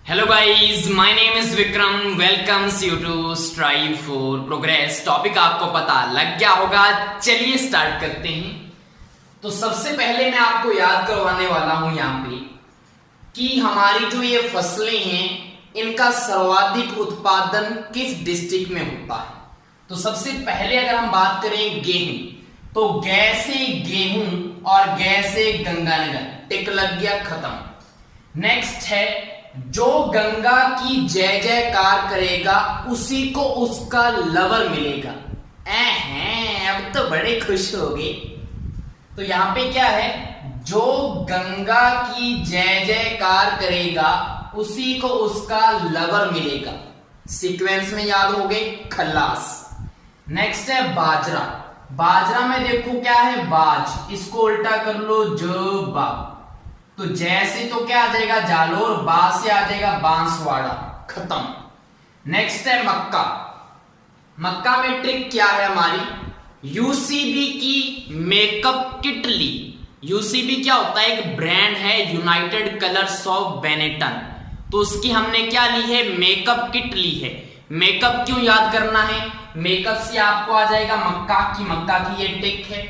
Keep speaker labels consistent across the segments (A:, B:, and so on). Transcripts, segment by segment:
A: Hello guys, my name is Vikram. Welcomes you to strive for progress. Topic आपको पता लग गया होगा, चलिए स्टार्ट करते हैं। तो सबसे पहले मैं आपको याद करवाने वाला हूं यहाँ पे कि हमारी जो ये फसलें हैं इनका सर्वाधिक उत्पादन किस डिस्ट्रिक्ट में होता है। तो सबसे पहले अगर हम बात करें गेहूं, तो गै से गेहूं और गै से गंगानगर, टिक लग गया, खत्म। नेक्स्ट है जो गंगा की जय जयकार करेगा उसी को उसका लवर मिलेगा। अब तो बड़े खुश हो गए। तो यहां पे क्या है, जो गंगा की जय जयकार करेगा उसी को उसका लवर मिलेगा। सीक्वेंस में याद हो गए, खल्लास। नेक्स्ट है बाजरा। बाजरा में देखो क्या है, बाज, इसको उल्टा कर लो, जो बा। तो जैसे तो क्या आ जाएगा, जालोर, बा से आ जाएगा बांसवाड़ा, खत्म। नेक्स्ट है मक्का। मक्का में ट्रिक क्या है हमारी, यूसीबी की मेकअप किट ली। यूसीबी क्या होता है, एक ब्रांड है, यूनाइटेड कलर्स ऑफ बेनेटन। तो उसकी हमने क्या ली है, मेकअप किट ली है। मेकअप क्यों याद करना है, मेकअप से आपको आ जाएगा मक्का की ये टिक है।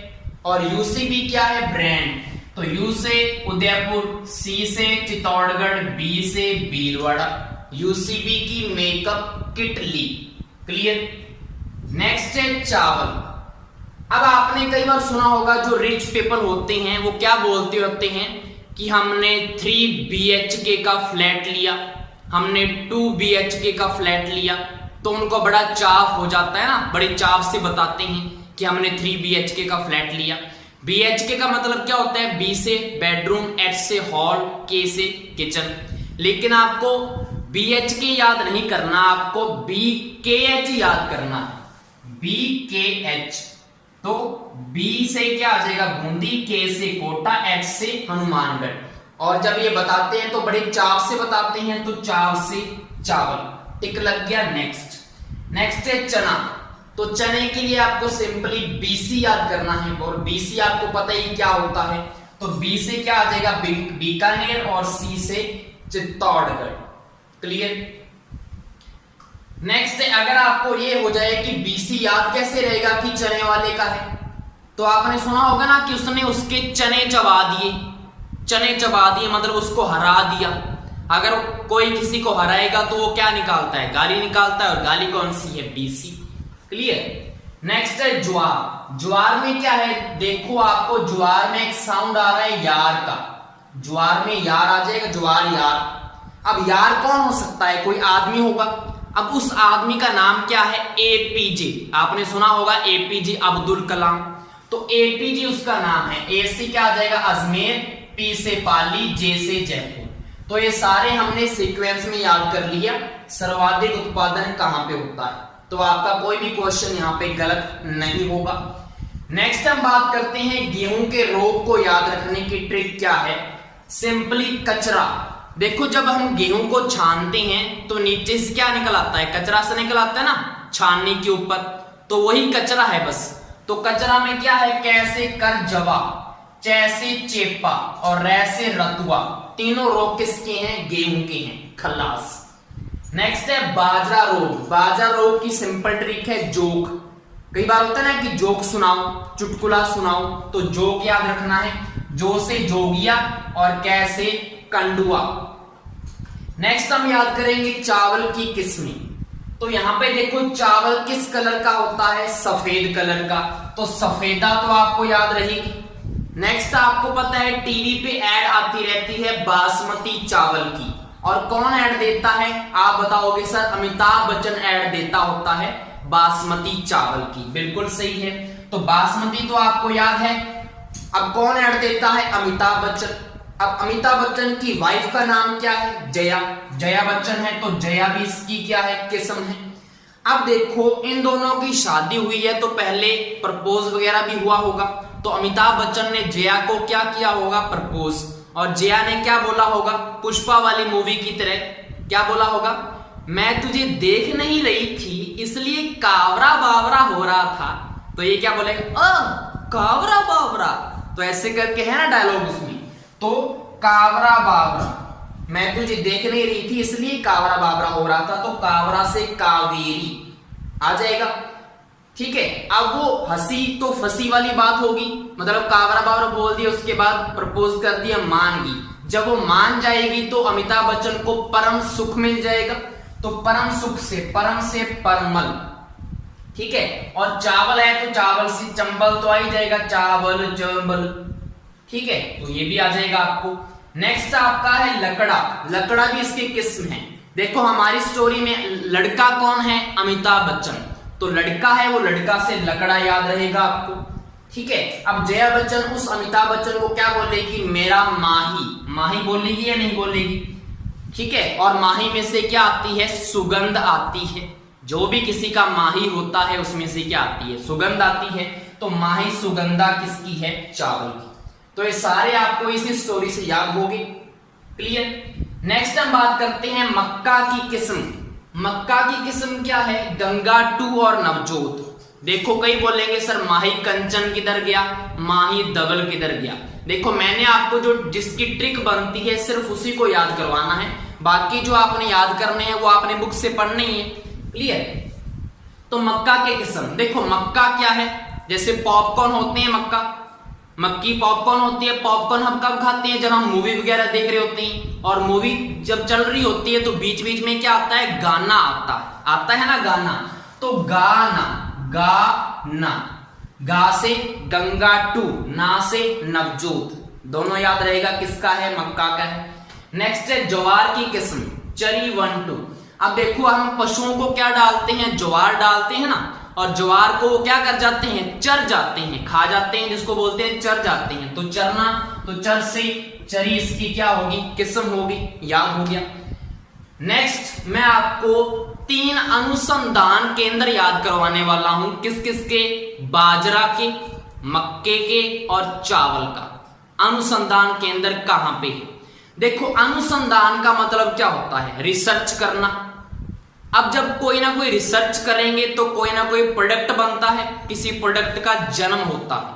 A: और यूसीबी क्या है, ब्रांड। तो यू से उदयपुर, सी से चित्तौड़गढ़, बी से भीलवाड़ा, यूसीबी की मेकअप किट ली। क्लियर। नेक्स्ट है चावल। अब आपने कई बार सुना होगा जो रिच पीपल होते हैं वो क्या बोलते होते हैं कि हमने 3 BHK का फ्लैट लिया, हमने 2 BHK का फ्लैट लिया। तो उनको बड़ा चाव हो जाता है ना, बड़े चाव से बताते हैं कि हमने 3 BHK का फ्लैट लिया। BHK का मतलब क्या होता है, B से बेडरूम, H से हॉल, K से किचन। लेकिन आपको BHK याद नहीं करना, आपको BKH याद करना है, BKH। तो B से क्या आ जाएगा, बूंदी, K से कोटा, H से हनुमानगढ़। और जब ये बताते हैं तो बड़े चाव से बताते हैं, तो चाव से चावल, टिक लग गया। नेक्स्ट है चना। तो चने के लिए आपको सिंपली BC याद करना है, और BC आपको पता ही क्या होता है। तो B से क्या आ जाएगा, बीकानेर, और C से चित्तौड़गढ़। क्लियर। नेक्स्ट है, अगर आपको ये हो जाए कि BC याद कैसे रहेगा कि चने वाले का है, तो आपने सुना होगा ना कि उसने उसके चने चबा दिए। चने चबा दिए मतलब उसको हरा दिया। अगर कोई किसी को हराएगा तो वो क्या निकालता है, गाली निकालता है, और गाली कौन सी है, BC। क्लियर। नेक्स्ट है ज्वार। ज्वार में क्या है, देखो आपको ज्वार में एक साउंड आ रहा है यार का, ज्वार में यार आ जाएगा, ज्वार यार। अब यार कौन हो सकता है, कोई आदमी होगा। अब उस आदमी का नाम क्या है, APJ। आपने सुना होगा APJ अब्दुल कलाम। तो APJ उसका नाम है। A से क्या आ जाएगा, अजमेर, P से पाली, J से जयपुर। तो ये सारे हमने सीक्वेंस में याद कर लिया। सर्वाधिक उत्पादन कहां पे होता है, तो आपका कोई भी क्वेश्चन यहाँ पे गलत नहीं होगा। नेक्स्ट हम बात करते हैं गेहूं के रोग को याद रखने की ट्रिक क्या है। सिंपली कचरा। देखो जब हम गेहूं को छानते हैं तो नीचे से क्या निकल आता है, कचरा से निकल आता है ना, छानने के ऊपर। तो वही कचरा है बस। तो कचरा में क्या है, कैसे कर जवा, चैसे चेपा, और रैसे रतुआ। तीनों रोग किसके हैं, गेहूं के हैं, खल्लास। नेक्स्ट है बाजरा रोग। बाजरा रोग की सिंपल ट्रिक है जोक। कई बार होता है ना कि जोक सुनाओ, चुटकुला सुनाओ, तो जोक याद रखना है, जो से जोगिया, और कैसे कंडुआ। नेक्स्ट हम याद करेंगे चावल की किस्में। तो यहां पे देखो चावल किस कलर का होता है, सफेद कलर का। तो सफेदा तो आपको याद रहेगी। नेक्स्ट आपको पता है टीवी पे ऐड आती रहती है बासमती चावल की, और कौन ऐड देता है, आप बताओगे सर, अमिताभ बच्चन ऐड देता होता है बासमती चावल की। बिल्कुल सही है। तो बासमती तो आपको याद है। अब कौन ऐड देता है, अमिताभ बच्चन। अब अमिताभ बच्चन की वाइफ का नाम क्या है, जया। जया बच्चन है, तो जया भी इसकी क्या है, किस्म है। अब देखो इन दोनों की शादी हुई है, तो पहले प्रपोज वगैरह भी हुआ होगा। तो अमिताभ बच्चन ने जया को क्या किया होगा, प्रपोज। और जया ने क्या बोला होगा, पुष्पा वाली मूवी की तरह क्या बोला होगा, मैं तुझे देख नहीं रही थी इसलिए कावरा बावरा हो रहा था। तो ये क्या बोलेगा, कावरा बावरा। तो ऐसे करके है ना डायलॉग उसमें, तो कावरा बावरा। मैं तुझे देख नहीं रही थी इसलिए कावरा बावरा हो रहा था, तो कावरा से कावेरी आ जाएगा। ठीक है, अब वो हंसी तो फंसी वाली बात होगी, मतलब कावरा बावरा बोल दिया, उसके बाद प्रपोज कर दिया, मान गई। जब वो मान जाएगी तो अमिताभ बच्चन को परम सुख मिल जाएगा, तो परम सुख से परमल। ठीक है, और चावल है तो चावल से चंबल तो आ ही जाएगा, चावल चंबल। ठीक है, तो ये भी आ जाएगा आपको। नेक्स्ट आपका है लकड़ा। लकड़ा भी इसके किस्म है। देखो हमारी स्टोरी में लड़का कौन है? अमिताभ बच्चन, तो लड़का है, वो लड़का से लकड़ा याद रहेगा आपको। ठीक है, अब जया बच्चन उस अमिताभ बच्चन को क्या बोलेगी? मेरा माही। माही बोलेगी या नहीं बोलेगी? ठीक है, और माही में से क्या आती है? सुगंध आती है। जो भी किसी का माही होता है उसमें से क्या आती है? सुगंध आती है। तो माही सुगंधा किसकी है? चावल की। तो ये सारे आपको इसी स्टोरी से याद होगी। क्लियर। नेक्स्ट हम बात करते हैं मक्का की किस्म। मक्का की किस्म क्या है? गंगा 2 और नवजोत। देखो कई बोलेंगे सर माही कंचन किधर गया, माही दगल किधर गया। देखो मैंने आपको जो जिसकी ट्रिक बनती है सिर्फ उसी को याद करवाना है, बाकी जो आपने याद करने हैं वो आपने बुक से पढ़ने ही है। क्लियर। तो मक्का के किस्म, देखो मक्का क्या है? जैसे पॉपकॉर्न होते हैं, मक्की पॉपकॉर्न होती है। पॉपकॉर्न हम कब खाते हैं? जब हम मूवी वगैरह देख रहे होते हैं, और मूवी जब चल रही होती है तो बीच बीच में क्या आता है? गाना आता है ना, गाना। तो गाना, गा से गंगा 2, ना से नवजोत, दोनों याद रहेगा किसका है? मक्का का है। नेक्स्ट है ज्वार की किस्म, चरी 1, 2। अब देखो हम पशुओं को क्या डालते हैं? ज्वार डालते हैं ना, और ज्वार को वो क्या कर जाते हैं? चर जाते हैं, खा जाते हैं, जिसको बोलते हैं चर जाते हैं। तो चरना, तो चर से चरी इसकी क्या होगी? किस्म होगी। याद हो गया। नेक्स्ट मैं आपको 3 अनुसंधान केंद्र याद करवाने वाला हूं। किस किस के? बाजरा के, मक्के के और चावल का। अनुसंधान केंद्र कहां पे है? देखो अनुसंधान का मतलब क्या होता है? रिसर्च करना। अब जब कोई ना कोई रिसर्च करेंगे तो कोई ना कोई प्रोडक्ट बनता है, किसी प्रोडक्ट का जन्म होता है।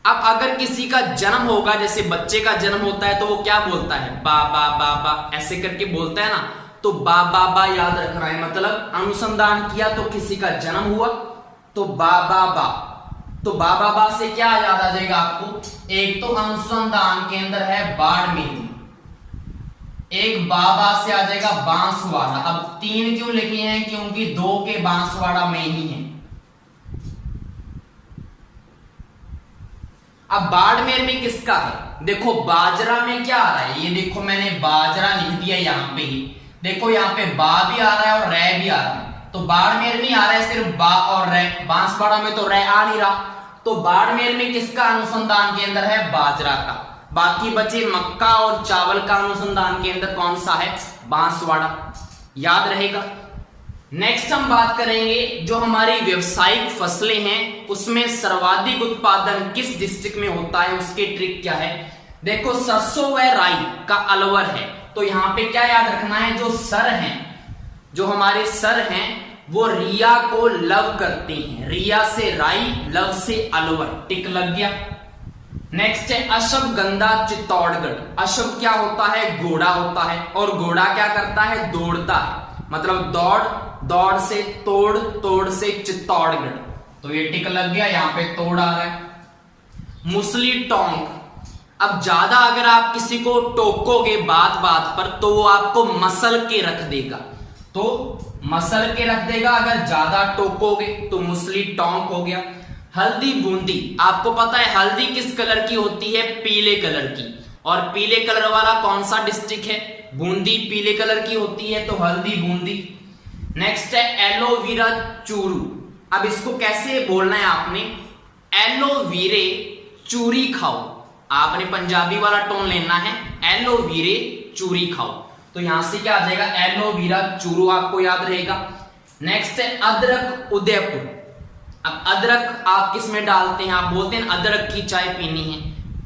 A: अब अगर किसी का जन्म होगा, जैसे बच्चे का जन्म होता है तो वो क्या बोलता है? बा बा बा बा, ऐसे करके बोलता है ना। तो बा बा बा याद रखना है, मतलब अनुसंधान किया तो किसी का जन्म हुआ, तो बा बा बा। तो बा बा बा से क्या याद आ जाएगा आपको? एक तो अनुसंधान केंद्र है बाड़मेर, एक बाबा से आ जाएगा बांसवाड़ा। अब 3 क्यों लिखे हैं? क्योंकि 2 के बांसवाड़ा में ही है। अब बाड़मेर में किसका है? देखो बाजरा में क्या आ रहा है? ये देखो मैंने बाजरा लिख दिया यहां पे ही। देखो यहाँ पे बा भी आ रहा है और रै भी आ रहा है। तो बाड़मेर में आ रहा है सिर्फ बा और रै, बांसवाड़ा में तो रै आ नहीं रहा। तो बाड़मेर में किसका अनुसंधान केंद्र है? बाजरा का। बाकी बचे मक्का और चावल का अनुसंधान केंद्र कौन सा है? बांसवाड़ा। याद रहेगा। नेक्स्ट हम बात करेंगे जो हमारी व्यवसायिक फसलें हैं उसमें सर्वाधिक उत्पादन किस डिस्ट्रिक्ट में होता है, उसकी ट्रिक क्या है? देखो सरसों व राई का अलवर है, तो यहां पे क्या याद रखना है? जो सर हैं, जो हमारे सर हैं वो रिया को लव करते हैं। रिया से राई, लव से अलवर। टिक लग गया। नेक्स्ट है अश्वगंधा चित्तौड़गढ़। अश्व क्या होता है? घोड़ा होता है, और घोड़ा क्या करता है? दौड़ता है, मतलब दौड़, दौड़ से तोड़, तोड़ से चित्तौड़गढ़। तो ये टिक लग गया, यहां पे तोड़ आ रहा है। मुसली टोंक। अब ज्यादा अगर आप किसी को टोकोगे बात बात पर तो वो आपको मसल के रख देगा, तो मसल के रख देगा। अगर ज्यादा टोकोगे तो मुसली टोंक हो गया। हल्दी बूंदी। आपको पता है हल्दी किस कलर की होती है? पीले कलर की। और पीले कलर वाला कौन सा डिस्ट्रिक्ट है? बूंदी पीले कलर की होती है, तो हल्दी बूंदी। नेक्स्ट है एलोवेरा चूरू। अब इसको कैसे बोलना है आपने? एलोवीरे चूरी खाओ। आपने पंजाबी वाला टोन लेना है, एलोवीरे चूरी खाओ। तो यहां से क्या आ जाएगा? एलोवेरा चूरू आपको याद रहेगा। नेक्स्ट है अदरक उदयपुर। अब अदरक आप किस में डालते हैं? आप बोलते हैं अदरक की चाय पीनी है,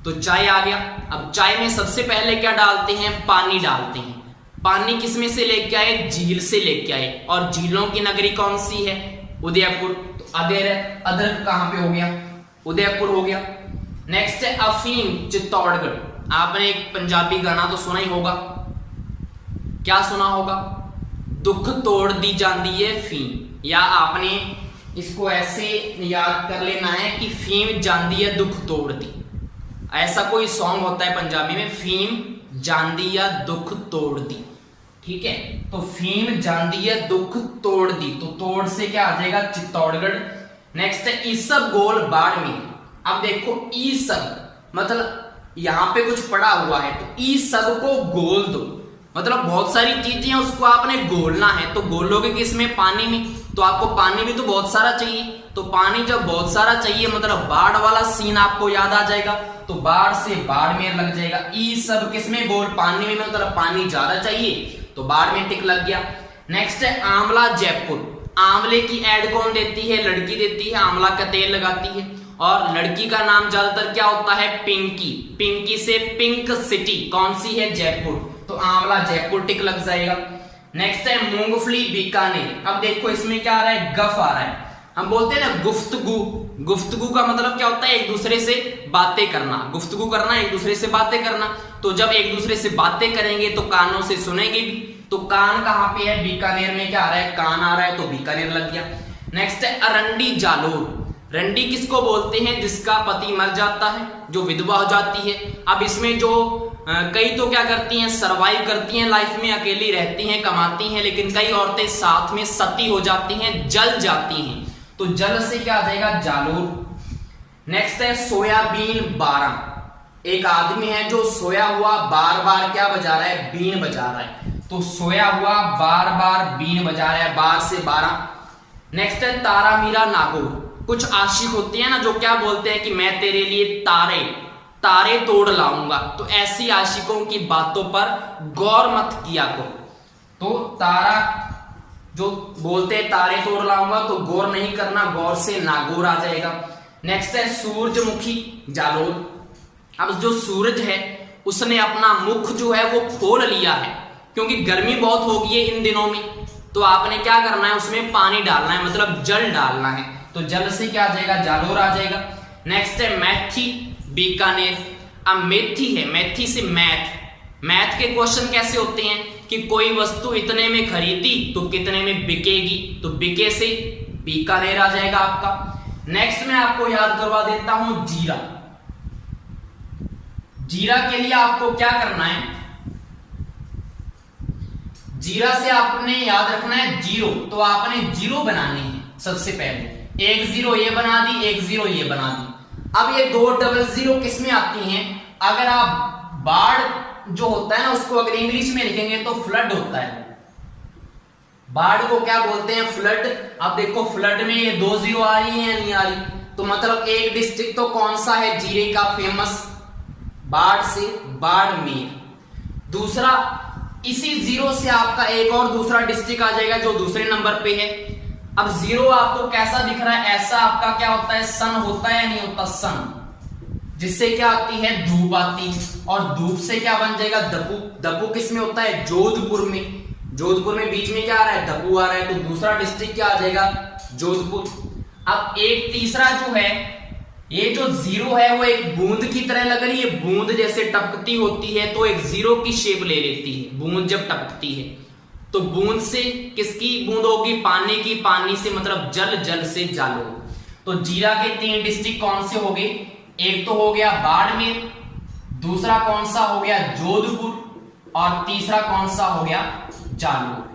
A: तो चाय आ गया। अब चाय में सबसे पहले क्या डालते हैं? पानी डालते हैं। पानी किसमें से लेके आए? झील से लेके आए। और झीलों की नगरी कौन सी है? उदयपुर। तो अदरक कहां पे हो गया? उदयपुर हो गया। नेक्स्ट है अफीम चित्तौड़गढ़। आपने एक पंजाबी गाना तो सुना ही होगा, क्या सुना होगा? दुख तोड़ दी जाती है फीम, या आपने इसको ऐसे याद कर लेना है कि फीम जांदी है दुख तोड़ दी। ऐसा कोई सॉन्ग होता है पंजाबी में, फीम जांदी या दुख तोड़ दी। ठीक है, तो फीम जांदी है दुख तोड़ दी, तो तोड़ से क्या आ जाएगा? चित्तौड़गढ़। नेक्स्ट है ईसब गोल बाड़मेर। अब देखो ईसब मतलब यहां पे कुछ पड़ा हुआ है, तो ईसब को गोल दो, मतलब बहुत सारी चीजें हैं उसको आपने गोलना है। तो गोलोगे किसमें? पानी में। तो आपको पानी भी तो बहुत सारा चाहिए, तो पानी जब बहुत सारा चाहिए मतलब बाढ़ वाला सीन आपको याद आ जाएगा, तो बाढ़ से बाड़मेर लग जाएगा। ई सब किसमें? गोल पानी में, मतलब पानी ज्यादा चाहिए तो बाढ़ में टिक लग गया। नेक्स्ट है आंवला जयपुर। आंवले की ऐड कौन देती है? लड़की देती है, आंवला का तेल लगाती है। और लड़की का नाम ज्यादातर क्या होता है? पिंकी। पिंकी से पिंक सिटी कौन सी है? जयपुर। तो आंवला जयपुर टिक लग जाएगा। नेक्स्ट है मूंगफली बीकानेर। अब देखो इसमें क्या आ रहा है? गफ आ रहा है। हम बोलते हैं ना गुफ्तगू, गुफ्तगू का मतलब क्या होता है? एक दूसरे से बातें करना, गुफ्तगू करना, एक दूसरे से बातें करना। तो जब एक दूसरे से बातें करेंगे तो कानों से सुनेंगे भी, तो कान कहां पे है? बीकानेर में क्या आ रहा है? कान आ रहा है, तो बीकानेर लग गया। नेक्स्ट है अरंडी जालोर। रंडी किसको बोलते हैं? जिसका पति मर जाता है, जो विधवा हो जाती है। अब इसमें जो कई तो क्या करती हैं? सरवाइव करती हैं, लाइफ में अकेली रहती हैं, कमाती हैं, लेकिन कई औरतें साथ में सती हो जाती हैं, जल जाती हैं, तो जल से क्या आ जाएगा? जालोर। नेक्स्ट है सोयाबीन बारह। एक आदमी है जो सोया हुआ बार बार क्या बजा रहा है? बीन बजा रहा है, तो सोया हुआ बार बार बीन बजा रहा है, बार से 12। नेक्स्ट है तारा मीरा नागौर। कुछ आशिक होते हैं ना जो क्या बोलते हैं कि मैं तेरे लिए तारे तारे तोड़ लाऊंगा, तो ऐसी आशिकों की बातों पर गौर मत किया करो। तो तारा जो बोलते हैं तारे तोड़ लाऊंगा, तो गौर नहीं करना, गौर से नागौर आ जाएगा। नेक्स्ट है सूरजमुखी जालोर। अब जो सूरज है उसने अपना मुख जो है वो खोल लिया है, क्योंकि गर्मी बहुत हो गई है इन दिनों में, तो आपने क्या करना है? उसमें पानी डालना है, मतलब जल डालना है, तो जल से क्या आ जाएगा? जालोर आ जाएगा। नेक्स्ट है मैथी बीकानेर। अब मेथी है, मेथी से मैथ। मैथ के क्वेश्चन कैसे होते हैं कि कोई वस्तु इतने में खरीदी तो कितने में बिकेगी, तो बिके से बीकानेर आ जाएगा आपका। नेक्स्ट मैं आपको याद करवा देता हूं जीरा। जीरा के लिए आपको क्या करना है? जीरा से आपने याद रखना है जीरो, तो आपने जीरो बनानी है सबसे पहले। एक जीरो ये बना दी, एक जीरो ये बना दी। अब ये दो डबल जीरो किस में आती हैं? अगर आप बाढ़ जो होता है ना उसको अगर इंग्लिश में लिखेंगे तो फ्लड होता है। बाढ़ को क्या बोलते हैं? फ्लड। अब देखो फ्लड में ये 2 जीरो आ रही है या नहीं आ रही, तो मतलब एक डिस्ट्रिक्ट तो कौन सा है जीरे का फेमस? बाढ़ से बाड़मेर। दूसरा इसी जीरो से आपका एक और दूसरा डिस्ट्रिक्ट आ जाएगा जो दूसरे नंबर पे है। अब जीरो आपको कैसा दिख रहा है? ऐसा आपका क्या होता है? सन होता है या नहीं होता? सन, जिससे क्या आती है? धूप आती है, और धूप से क्या बन जाएगा? दपु। दपु किस में होता है? जोधपुर में। जोधपुर में बीच में क्या आ रहा है? दपु आ रहा है, तो दूसरा डिस्ट्रिक्ट क्या आ जाएगा? जोधपुर। अब एक तीसरा जो है, ये जो जीरो है वो एक बूंद की तरह लग रही है, बूंद जैसे टपकती होती है, तो एक जीरो की शेप ले लेती है बूंद जब टपकती है। तो बूंद से किसकी बूंद होगी? पानी की। पानी से मतलब जल, जल से जालोर। तो जीरा के 3 डिस्ट्रिक्ट कौन से हो गए? एक तो हो गया बाड़मेर, दूसरा कौन सा हो गया? जोधपुर, और तीसरा कौन सा हो गया? जालोर।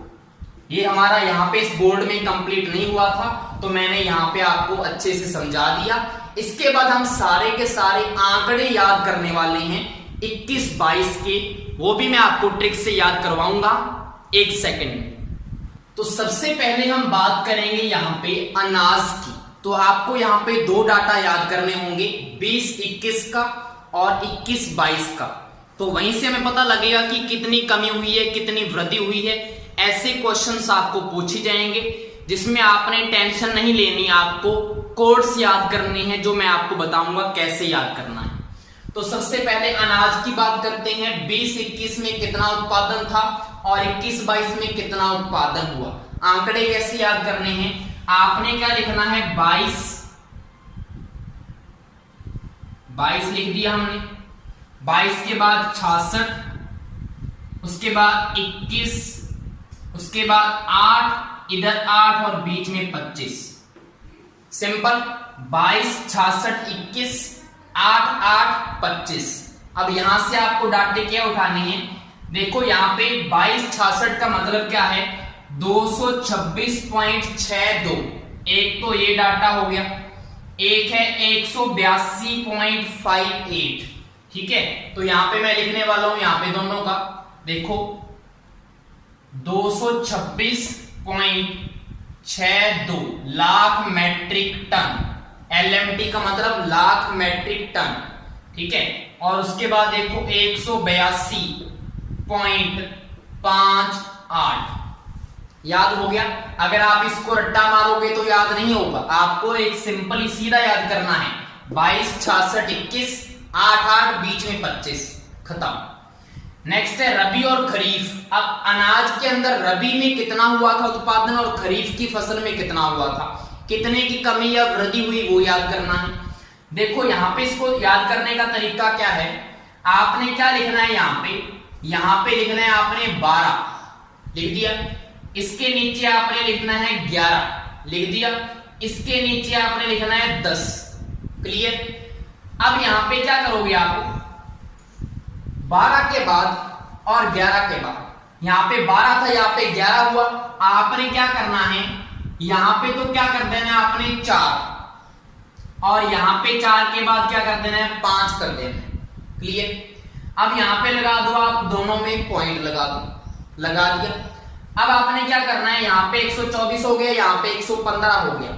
A: ये हमारा यहाँ पे इस बोर्ड में कंप्लीट नहीं हुआ था, तो मैंने यहाँ पे आपको अच्छे से समझा दिया। इसके बाद हम सारे के सारे आंकड़े याद करने वाले हैं 21-22 के, वो भी मैं आपको ट्रिक से याद करवाऊंगा 1 सेकंड में। तो सबसे पहले हम बात करेंगे यहाँ पे अनाज की। तो आपको यहाँ पे 2 डाटा याद करने होंगे, 20-21 का और 21-22 का। तो वहीं से हमें पता लगेगा कि कितनी कमी हुई है, कितनी वृद्धि हुई है। ऐसे क्वेश्चंस आपको पूछे जाएंगे जिसमें आपने टेंशन नहीं लेनी, आपको कोड्स याद करने हैं जो मैं आपको बताऊंगा कैसे याद करना है। तो सबसे पहले अनाज की बात करते हैं। 20-21 में कितना उत्पादन था और 21-22 में कितना उत्पादन हुआ। आंकड़े कैसे याद करने हैं? आपने क्या लिखना है? 22 लिख दिया हमने। 22 के बाद 66, उसके बाद 21, उसके बाद 8, इधर 8 और बीच में 25। सिंपल 22, 66, 21, 8, 8, 25। अब यहां से आपको डाटे क्या उठाने हैं? देखो यहाँ पे 22, 66 का मतलब क्या है? 226.62। एक तो ये डाटा हो गया, एक है 182.58। ठीक है, तो यहां पे मैं लिखने वाला हूं यहां पे दोनों का। देखो 226.62 लाख मैट्रिक टन। एलएमटी का मतलब लाख मैट्रिक टन। ठीक है, और उसके बाद देखो 182.58। याद हो गया? अगर आप इसको रट्टा मारोगे तो याद नहीं होगा, आपको एक सिंपली सीधा याद करना है। 22, 66, 21, 8, 8, बीच में 25। खत्म। नेक्स्ट है रबी और खरीफ। अब अनाज के अंदर रबी में कितना हुआ था उत्पादन और खरीफ की फसल में कितना हुआ था, कितने की कमी या वृद्धि हुई, वो याद करना है। देखो यहां पे इसको याद करने का तरीका क्या है? आपने क्या लिखना है यहां पे लिखना है आपने 12 लिख दिया। इसके नीचे आपने लिखना है 11 लिख दिया। इसके नीचे आपने लिखना है 10। क्लियर? अब यहां पे क्या करोगे आप? 12 के बाद और 11 के बाद, यहां पे 12 था, यहां पे 11 हुआ। आपने क्या करना है? यहां पे तो क्या कर देना है आपने 4, और यहां पे 4 के बाद क्या कर देना है? 5 कर देना है। क्लियर? अब यहां पे लगा दो आप, दोनों में पॉइंट लगा दो। लगा दिया। अब आपने क्या करना है? यहां पे 124 हो गया, यहां पे 115 हो गया।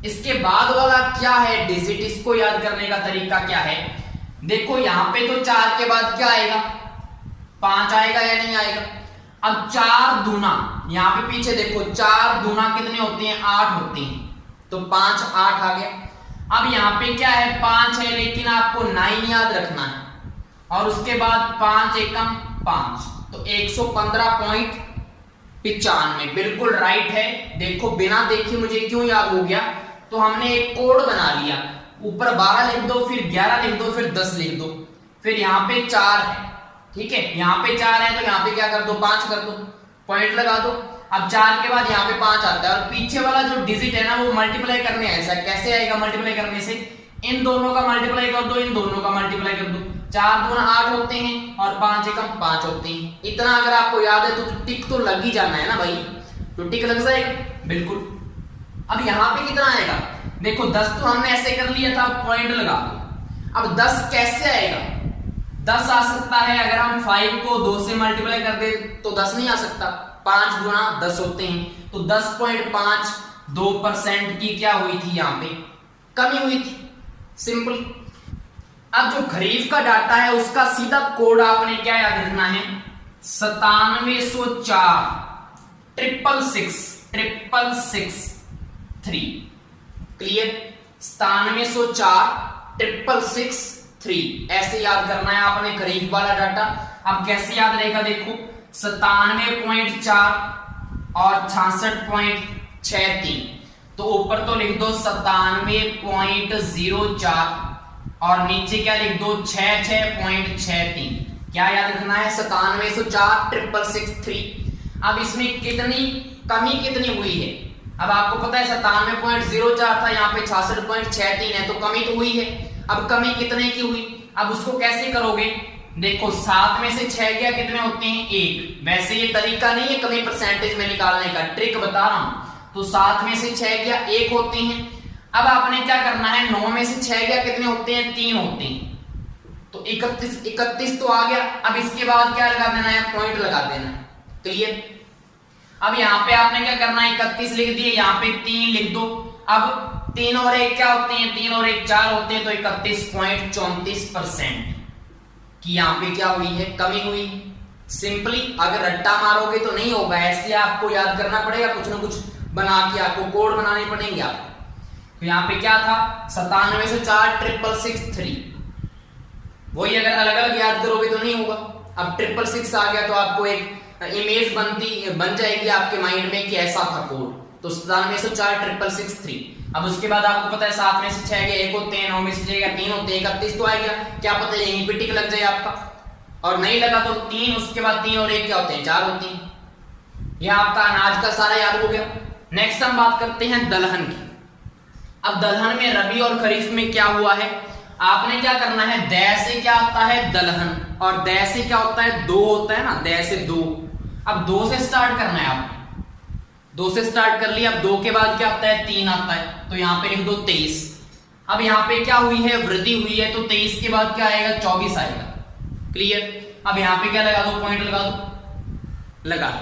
A: इसके बाद वाला क्या है डिजिट? इसको याद करने का तरीका क्या है? देखो यहां पे तो 4 के बाद क्या आएगा? 5 आएगा या नहीं आएगा? अब 4 दूना, यहां पे पीछे देखो 4 दूना कितने होते हैं? 8 होते हैं। तो 5, 8 आ गया। अब यहां पे क्या है? 5 है, लेकिन आपको 9 याद रखना है, और उसके बाद 5 एकम 5, तो 115.95 बिल्कुल राइट है। देखो बिना देखे मुझे क्यों याद हो गया? तो हमने एक कोड बना लिया, ऊपर 12 लिख दो, फिर 11 लिख दो, फिर 10 लिख दो, फिर यहाँ पे 4 है। ठीक है, यहाँ पे 4 है तो यहाँ पे क्या कर दो? 5 कर दो, पॉइंट लगा दो। अब 4 के बाद यहाँ पे 5 आता है, और पीछे वाला जो डिजिट है ना वो मल्टीप्लाई करने ऐसा कैसे आएगा? मल्टीप्लाई करने से इन दोनों का मल्टीप्लाई कर दो, इन दोनों का मल्टीप्लाई कर दो। 4 दूना 8 होते हैं, और 5 एकम 5 होते हैं। इतना अगर आपको याद है तो टिक तो लग ही जाना है ना भाई, तो टिक लग जाएगा बिल्कुल। अब यहाँ पे कितना आएगा? देखो 10 तो हमने ऐसे कर लिया था, पॉइंट लगा दो। अब 10 कैसे आएगा? 10 आ सकता है अगर हम 5 को 2 से मल्टीप्लाई कर दे तो 10 नहीं आ सकता। 5 गुना 10 होते हैं, तो 10.52% की क्या हुई थी? यहाँ पे कमी हुई थी। सिंपल। अब जो खरीफ का डाटा है उसका सीधा कोड आपने क्या याद रखना है? 9704 क्लियर? 9704 ऐसे याद करना है आपने खरीफ वाला डाटा। अब कैसे याद रहेगा? देखो 97.4 और 66.63, तो ऊपर तो लिख दो 97.04 और नीचे क्या लिख दो? 66.63। क्या याद रखना है? 9704 अब इसमें कितनी कमी कितनी हुई है? अब आपको पता है 97.04 था, यहाँ पे 66.63 है, तो कमी तो हुई है। अब कमी कितने की हुई? अब उसको कैसे करोगे? देखो 7 में से 6 गया, कितने होते हैं? 1। वैसे ये तरीका नहीं है कमी परसेंटेज में निकालने का, ट्रिक बता रहा हूं। तो 7 में से 6 गया, 1 होते हैं। अब आपने क्या करना है? 9 में से 6 गया, कितने होते हैं? 3 होते हैं, तो 31 तो आ गया। अब इसके बाद क्या लगा देना है? पॉइंट लगा देना है। क्लियर? अब यहाँ पे आपने क्या करना है? 31 लिख दिए, यहाँ पे 3 लिख दो। अब 3 और 1 क्या होते हैं? 3 और 1 4 होते हैं, तो 31.34% की यहाँ पे क्या हुई है? कमी हुई। सिंपली अगर रट्टा मारोगे तो नहीं होगा, ऐसे आपको याद करना पड़ेगा, कुछ ना कुछ बना के आपको कोड बनाने पड़ेंगे आपको। तो यहाँ पे क्या था? 9704 वही अगर अलग अलग याद करोगे तो नहीं होगा। अब 666 आ गया तो आपको एक इमेज बन जाएगी आपके माइंड में कि ऐसा था कोड। तो 9704 अब उसके बाद आपको पता है 7 में से 6 गया, 1 होते हैं, 9 में से 6 गया, 3 होते हैं, 31 तो आ गया। क्या पता यहीं पे टिक लग जाए आपका। और नहीं लगा तो 3, उसके बाद 3 और 1 क्या होते हैं 4 होते हैं। यह आपका अनाज का सारा याद हो गया। नेक्स्ट हम बात करते हैं दलहन की। अब दलहन में रबी और खरीफ में क्या हुआ है, आपने क्या करना है, दै से क्या आता है दलहन, और दै से क्या होता है 2 होता है ना, दै से 2। अब 2 से स्टार्ट करना है आपने, 2 से स्टार्ट कर लिया। अब 2 के बाद क्या आता है 3 आता है, तो यहां पे लिख दो 23। अब यहां पे क्या हुई है, वृद्धि हुई है, तो 23 के बाद क्या आएगा 24 आएगा। क्लियर। अब यहां पे क्या लगा दो, पॉइंट लगा दो, लगा दो।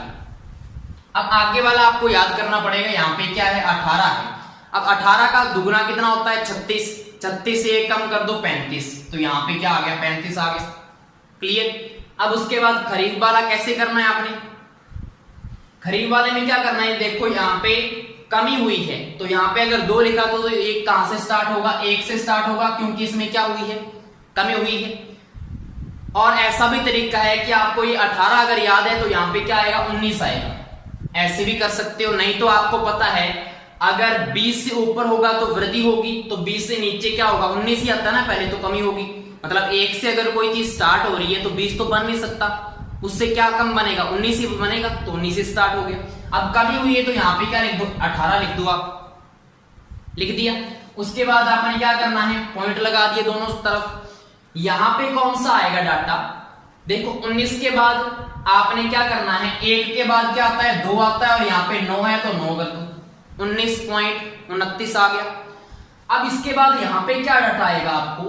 A: अब आगे वाला आपको याद करना पड़ेगा, यहां पे क्या है 18 है। अब 18 का दुगुना कितना होता है 36, 36 से 1 कम कर दो 35, तो यहां पे क्या आ गया 35 आ गया। क्लियर। अब उसके बाद खरीफ वाला कैसे करना है आपने, खरीफ वाले में क्या करना है, देखो यहां पे कमी हुई है, तो यहां पे अगर 2 लिखा तो 1 कहां से स्टार्ट होगा, 1 से स्टार्ट होगा, क्योंकि इसमें क्या हुई है कमी हुई है। और ऐसा भी तरीका है कि आपको ये 18 अगर याद है तो यहां पे क्या आएगा 19 आएगा, ऐसे भी कर सकते हो। नहीं तो आपको पता है अगर 20 से ऊपर होगा तो वृद्धि होगी, तो 20 से नीचे क्या होगा 19 ही आता है ना पहले, तो कमी होगी। मतलब 1 से अगर कोई चीज स्टार्ट हो रही है तो 20 तो बन नहीं सकता, उससे क्या कम बनेगा 19 ही बनेगा, तो 19 से स्टार्ट हो गया। अब कमी हुई है तो यहां पे क्या लिख दो 18 लिख दो, आप लिख दिया। उसके बाद आपने क्या करना है, पॉइंट लगा दिए दोनों तरफ। यहां पे कौन सा आएगा डाटा, देखो 19 के बाद आपने क्या करना है, 1 के बाद क्या आता है 2 आता है, और यहां पे 9 है तो 9 कर दो, 19.29 आ गया। अब इसके बाद यहां पे क्या डाटा आएगा आपको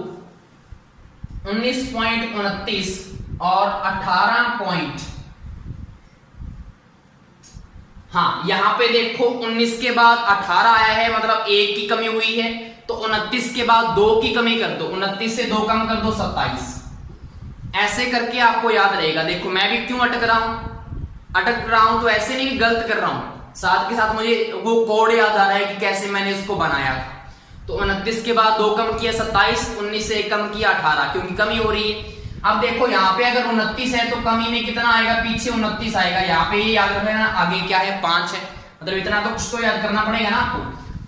A: 19.29 और 18 हाँ यहां पे देखो 19 के बाद 18 आया है, मतलब 1 की कमी हुई है, तो 29 के बाद 2 की कमी कर दो, 29 से 2 कम कर दो 27। ऐसे करके आपको याद रहेगा। देखो मैं भी क्यों अटक रहा हूं तो ऐसे नहीं कि गलत कर रहा हूं, साथ के साथ मुझे वो कोड याद आ रहा है कि कैसे मैंने उसको बनाया था। तो 29 के बाद 2 कम किया 27, 19 से 1 कम किया 18, क्योंकि कमी हो रही है। अब देखो यहाँ पे अगर 29 है तो कमी में कितना आएगा, पीछे 29 आएगा, यहाँ पे ये याद रखना, आगे क्या है 5 है, मतलब इतना तो कुछ तो याद करना पड़ेगा ना आपको,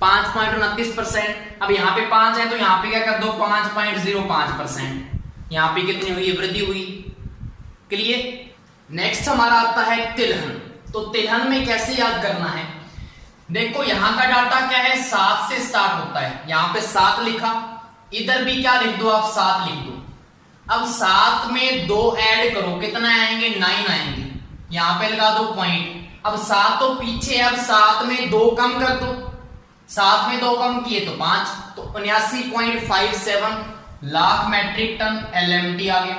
A: 5.29%। अब यहाँ पे 5 है तो यहाँ पे क्या कर दो 5.05%, यहाँ पे कितनी हुई, वृद्धि हुई। क्लियर। नेक्स्ट हमारा आता है तिलहन। तो तिलहन में कैसे याद करना है, देखो यहाँ का डाटा क्या है 7 से स्टार्ट होता है, यहाँ पे 7 लिखा, इधर भी क्या लिख दो आप 7 लिख दो। अब 7 में 2 ऐड करो, कितना आएंगे 9 आएंगे, यहां पे लगा दो पॉइंट। अब 7 तो पीछे है, अब 7 में 2 कम कर दो, 7 में 2 कम किए तो 5, तो 79.57 लाख मैट्रिक टन LMT आ गया।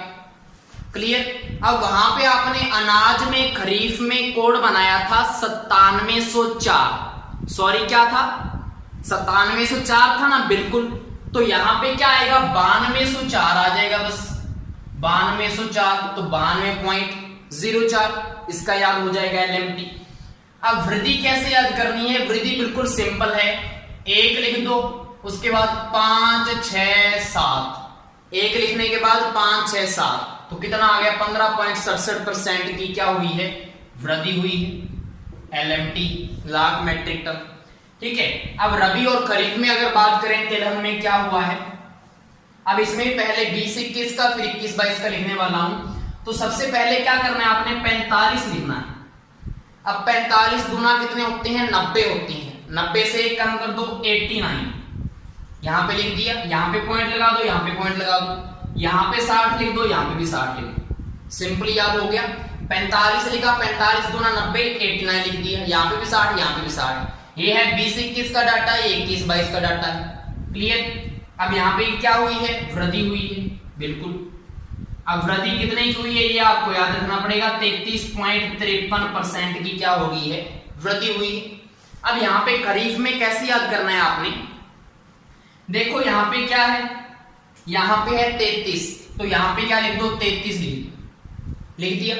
A: क्लियर। अब वहां पे आपने अनाज में खरीफ में कोड बनाया था 9704, सॉरी क्या था 9704 था ना, बिल्कुल। तो यहां पे क्या आएगा 9204 आ जाएगा, बस 9204, तो 92.04, इसका याद हो जाएगा LMT। अब वृद्धि कैसे याद करनी है, वृद्धि बिल्कुल सिंपल है, 1 लिख दो, उसके बाद 5 6 7, 1 लिखने के बाद 5 6 7, तो कितना आ गया 15.67% की क्या हुई है, वृद्धि हुई है LMT लाख मैट्रिक टन। ठीक है। अब रबी और खरीफ में अगर बात करें तिलहन में क्या हुआ है, अब इसमें पहले 20-21 का फिर 21-22 का लिखने वाला हूं। तो सबसे पहले क्या करना है आपने 45 लिखना है। अब 45 गुना कितने होते हैं 90 होते हैं, 90 से 1 कम कर दो 89, यहां पे लिख दिया, यहां पे पॉइंट लगा दो, यहां पे पॉइंट लगा दो, यहां पे 60 लिख दो, यहां पे भी 60 लिख दो, सिंपली याद हो गया। 45 लिखा, 45 गुना 90 89 लिख दिया, यहां पे भी 60 यहां पे भी 60। ये है 20-21 का डाटा, ये 21-22 का डाटा है। क्लियर। अब यहाँ पे क्या हुई है, वृद्धि हुई है, बिल्कुल। अब वृद्धि कितने की हुई है ये आपको याद रखना पड़ेगा, 33.53% की क्या हो गई है, वृद्धि हुई है। अब यहाँ पे खरीफ में कैसे याद करना है आपने, देखो यहाँ पे क्या है, यहाँ पे है 33, तो यहाँ पे क्या लिख दो 33 लिख दिया।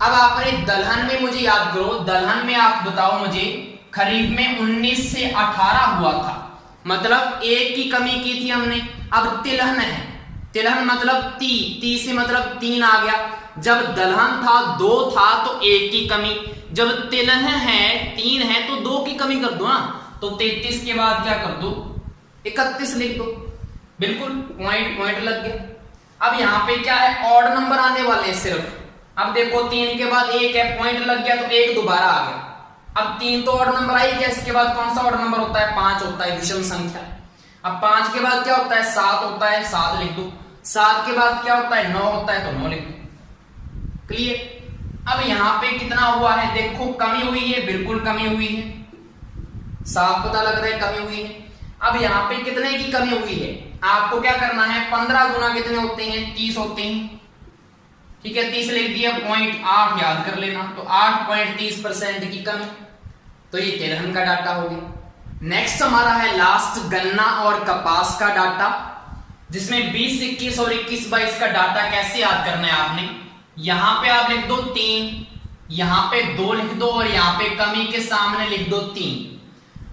A: अब आपने दलहन में मुझे याद करो, दलहन में आप बताओ मुझे, खरीफ में 19 से 18 हुआ था, मतलब 1 की कमी की थी हमने। अब तिलहन है, तिलहन मतलब ती से मतलब 3 आ गया, जब दलहन था 2 था तो 1 की कमी, जब तिलहन है 3 है तो 2 की कमी कर दो ना, तो 33 के बाद क्या कर दो 31 लिख दो, बिल्कुल पॉइंट लग गया। अब यहाँ पे क्या है, ऑड नंबर आने वाले हैं सिर्फ। अब देखो 3 के बाद 1 है, पॉइंट लग गया तो 1 दोबारा आ गया। अब 3 तो ऑड नंबर आई गया, इसके बाद कौन सा ऑड नंबर होता है, 5 होता है, विषम संख्या। अब 5 के बाद क्या होता है, 7 होता है, 7 लिख दो। 7 के बाद क्या होता है, 9 होता है, तो 9 लिख दो। क्लियर। अब यहाँ पे कितना हुआ है, देखो कमी हुई है, बिल्कुल कमी हुई है, साफ पता लग रहा है कमी हुई है। अब यहाँ पे कितने की कमी हुई है, आपको क्या करना है, 15 गुना कितने होते हैं, 30 होते हैं। ठीक है, 30 लिख दिया, 0.8 याद कर लेना, तो 8.30% की कमी। तो ये तिलहन का डाटा हो गया। नेक्स्ट हमारा है लास्ट गन्ना और कपास का डाटा, जिसमें 20, 21 और 21, 22 का डाटा कैसे याद करना है आपने। यहां पे आप लिख दो 3, यहां पे 2 लिख दो और यहां पे कमी के सामने लिख दो 3।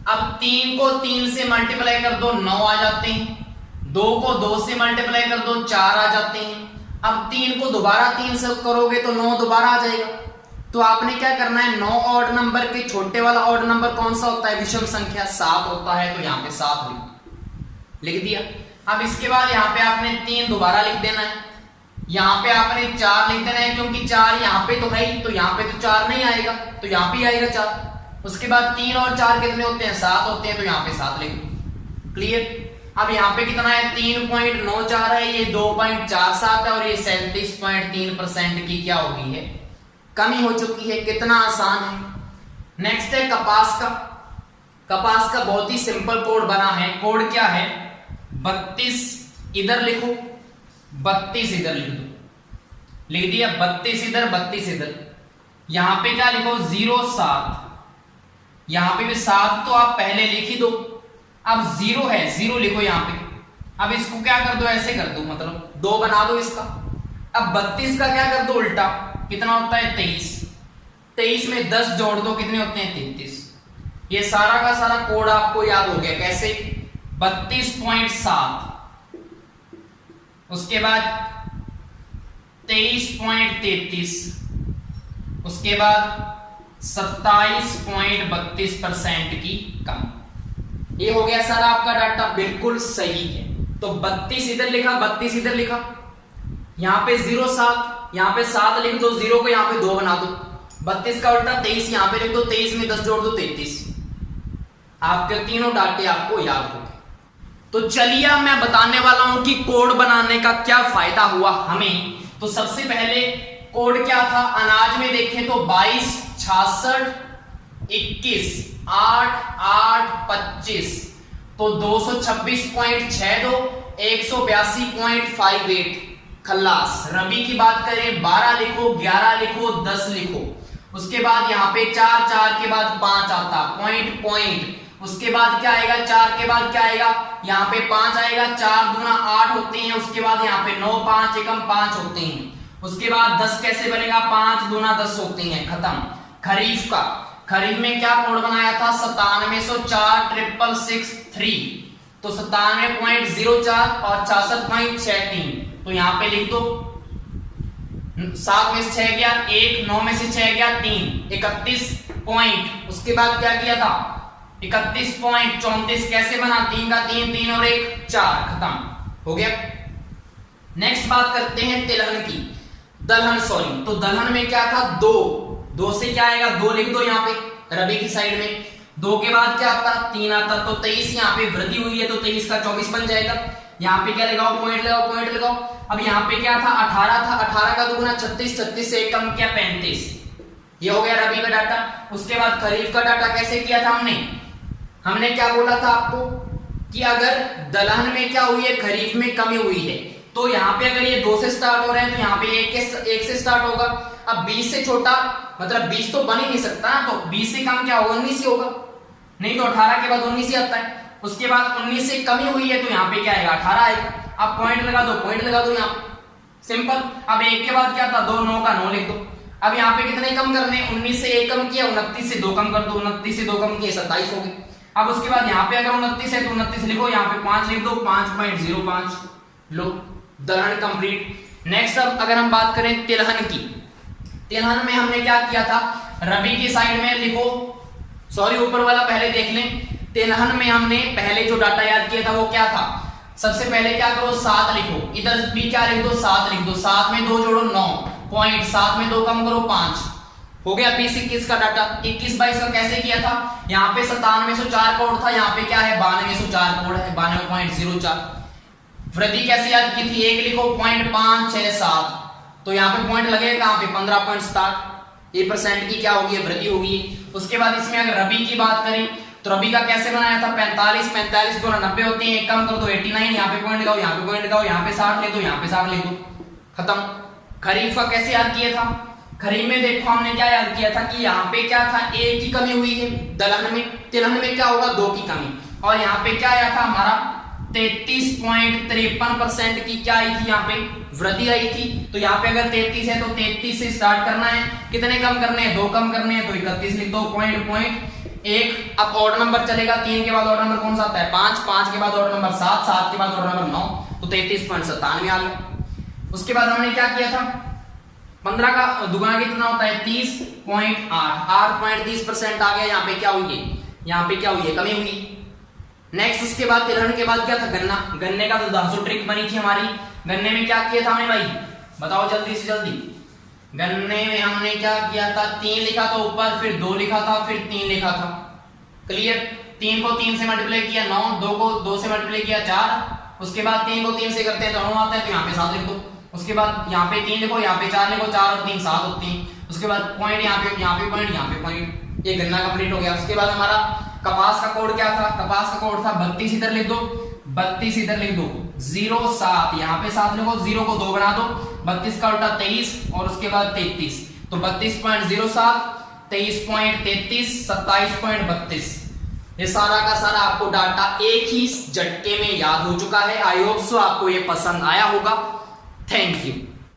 A: अब 3 को 3 से मल्टीप्लाई कर दो, 9 आ जाते हैं। 2 को 2 से मल्टीप्लाई कर दो, 4 आ जाते हैं। अब 3 को दोबारा 3 से करोगे तो 9 दोबारा आ जाएगा। तो आपने क्या करना है, 9 ऑड नंबर के छोटे वाला ऑड नंबर कौन सा होता है, विषम संख्या 7 होता है, तो यहाँ पे 7 लिख दिया। अब इसके बाद यहाँ पे आपने 3 दोबारा लिख देना है, यहाँ पे आपने 4 लिख देना है, क्योंकि 4 यहाँ पे तो है ही, तो यहाँ पे तो 4 नहीं आएगा, तो यहाँ पे आएगा 4। उसके बाद 3 और 4 कितने होते हैं, 7 होते हैं, तो यहाँ पे 7 लिख दो। क्लियर। अब यहाँ पे कितना है, 3.94 है, ये 2.47 है, और ये 37.3% की क्या हो गई है, कमी हो चुकी है। कितना आसान है। नेक्स्ट है कपास का। कपास का बहुत ही सिंपल कोड बना है। कोड क्या है, 32 इधर लिखो, 32 इधर लिख दो, लिख दिया, 32 इधर, 32 इधर। यहां पे क्या लिखो, 07, यहां पे भी 7 तो आप पहले लिख ही दो। अब 0 है, 0 लिखो यहां पे। अब इसको क्या कर दो, ऐसे कर दो, मतलब 2 बना दो इसका। अब 32 का क्या कर दो उल्टा, कितना होता है, 23। 23 में 10 जोड़ दो, कितने होते हैं, 33। ये सारा का सारा कोड आपको याद हो गया। कैसे, 32.7, उसके बाद 23.33, उसके बाद 27.32% की कमी। ये हो गया सारा आपका डाटा, बिल्कुल सही है। तो 32 इधर लिखा, 32 इधर लिखा, यहां पे 07, यहां पे 7 लिख दो, 0 को यहां पे 2 बना दो। 32 का उल्टा 23 यहां पे लिख दो, 23 में 10 जोड़ दो, 33। आपके तीनों डाटे आपको याद हो गए। तो चलिए मैं बताने वाला हूं कि कोड बनाने का क्या फायदा हुआ हमें। तो सबसे पहले कोड क्या था, अनाज में देखें तो 22, 66, 21, 8, 8, 25, तो 226.62, 182.58 खल्लास। रबी की बात करें, 12 लिखो, 11 लिखो, 10 लिखो। उसके बाद यहाँ पे 4, 4 के बाद 5 आता, पॉइंट पॉइंट। उसके बाद क्या आएगा, 4 के बाद क्या आएगा, यहाँ पे 5 आएगा, 4 दूना 8 होते हैं। उसके बाद यहाँ पे 9, 5 एकम 5 होते हैं। उसके बाद 10 कैसे बनेगा, 5 दूना 10 होते हैं, खत्म। खरीफ का, खरीफ में क्या कोड बनाया था, 97046663, तो 97.04 और 66.63। तो यहाँ पे लिख दो, 7 में से 6 गया 1, 9 में से 6 गया 3, 31 पॉइंट। उसके बाद क्या किया था, 31.34 कैसे बना, 3 का 3, 3 और 1 4, खत्म हो गया। नेक्स्ट बात करते हैं तिलहन की, दलहन सॉरी। तो दलहन में क्या था, 2 से क्या आएगा, 2 लिख दो यहाँ पे रबी की साइड में। 2 के बाद क्या आता, 3 आता, तो 23 यहाँ पे वृद्धि हुई है, तो 23 का 24 बन जाएगा। यहाँ पे क्या लगाओ, पॉइंट लगाओ, पॉइंट लगाओ। अब यहाँ पे क्या था, 18 था, 18 का दुगुना 36, 36 से 1 कम किया 35। ये हो गया रबी का डाटा। उसके बाद खरीफ का डाटा कैसे किया था हमने क्या बोला था आपको कि अगर दलहन में क्या हुई है, खरीफ में कमी हुई है, तो यहाँ पे अगर ये 2 से स्टार्ट हो रहे हैं तो यहाँ पे 1 से स्टार्ट होगा। अब 20 से छोटा मतलब 20 तो बन ही नहीं सकता ना, तो 20 से कम क्या होगा, 19 ही होगा, नहीं तो 18 के बाद 19 ही आता है। उसके बाद 19 से कमी हुई है तो यहाँ पे क्या आएगा, 18 आएगा। अब पॉइंट लगा दो, पॉइंट लगा दो यहाँ सिंपल। अब 1 के बाद क्या था, 2, 9 का 9 लिख दो। अब यहाँ पे कितने कम करने, 19 से 1 कम किया, 29 से 2 कम कर दो, 29 से 2 कम किए 27 हो गए। अब उसके बाद यहाँ पे अगर 29 है तो 29 लिखो, यहाँ पे 5 लिख दो, 5.05 लो, दलहन कंप्लीट। नेक्स्ट अब अगर हम बात करें तिलहन की, तिलहन में हमने क्या किया था, रबी की साइड में लिखो, सॉरी ऊपर वाला पहले देख लें। तिलहन में हमने पहले जो डाटा याद किया था वो क्या था, सबसे पहले क्या करो 7 लिखो, इधर भी क्या लिख दो 7 लिख दो, 7 में 2 जोड़ो 9 पॉइंट, 7 में 2 कम करो 5, हो गया 20-21 का डाटा। 21-22 का कैसे किया था, यहाँ पे 9704 कोड था, यहाँ पे क्या है 9204 कोड है, 92.04। वृद्धि कैसे याद की थी, 1 लिखो 0.567, तो यहाँ पे पॉइंट लगेगा कहाँ पे 15.7, ये परसेंट की क्या होगी वृद्धि होगी। उसके बाद इसमें अगर रबी की बात करें तो रबी का कैसे बनाया था 45 दोनों 90 होते हैं, एक कम कर दो 89, यहाँ पे पॉइंट लगाओ, यहाँ पे पॉइंट लगाओ, यहाँ पे 60 ले दो, यहाँ पे 60 ले दो, खत्म। खरीफ का कैसे याद किया था, खरीफ में देखो हमने क्या याद किया था कि यहाँ पे क्या था 1 की कमी हुई है, दलहन में तिलहन में क्या होगा 2 की कमी, और यहाँ पे क्या आया था हमारा 33.53% की क्या आई थी, यहाँ पे वृद्धि आई थी। तो यहाँ पे अगर 33 है तो 33 से स्टार्ट करना है, कितने कम करने हैं 2 कम करने हैं, तो 31 लिख दो पॉइंट 1। अब ऑड नंबर चलेगा, 3 के बाद ऑड नंबर कौन सा आता है 5, 5 के बाद ऑड नंबर 7, 7 के बाद ऑड नंबर 9, तो 33.97 आ गया। उसके बाद हमने क्या किया था 15 का दुगना कितना होता है 30.8, 8.30% आ गया। यहाँ पे क्या हुई है, यहाँ पे क्या हुई है कमी हुई। नेक्स्ट उसके बाद तिलहन के बाद क्या था गन्ना, गन्ने का तो 10 ट्रिक बनी थी हमारी। गन्ने में क्या किया था हमने भाई बताओ जल्दी से जल्दी, गन्ने में हमने क्या किया था 3 लिखा था ऊपर, फिर 2 लिखा था, फिर 3 लिखा था, क्लियर। 3 को 3 से मल्टीप्लाई किया 9, 2 को 2 से मल्टीप्लाई किया 4, उसके बाद 3 को 3 से करते हैं तो 9 आता है, तो यहाँ पे 7 लिख दो। उसके बाद यहाँ पे 3 लिखो, यहाँ पे 4 लिखो, 4 और 3 7 होते हैं। उसके बाद पॉइंट यहाँ पे पॉइंट, यहाँ पे पॉइंट, ये गन्ना कंप्लीट हो गया। उसके बाद हमारा कपास का कोड क्या था, कपास का कोड था 32, इधर लिख दो 32, इधर लिख दो 0 7, यहाँ पे 7 लिखो, 0 को 2 बना दो, 32 का उल्टा 23 और उसके बाद 33, तो 32.07, 23.33, 27.32। ये सारा का सारा आपको डाटा एक ही झटके में याद हो चुका है। आई होप सो आपको ये पसंद आया होगा। Thank you.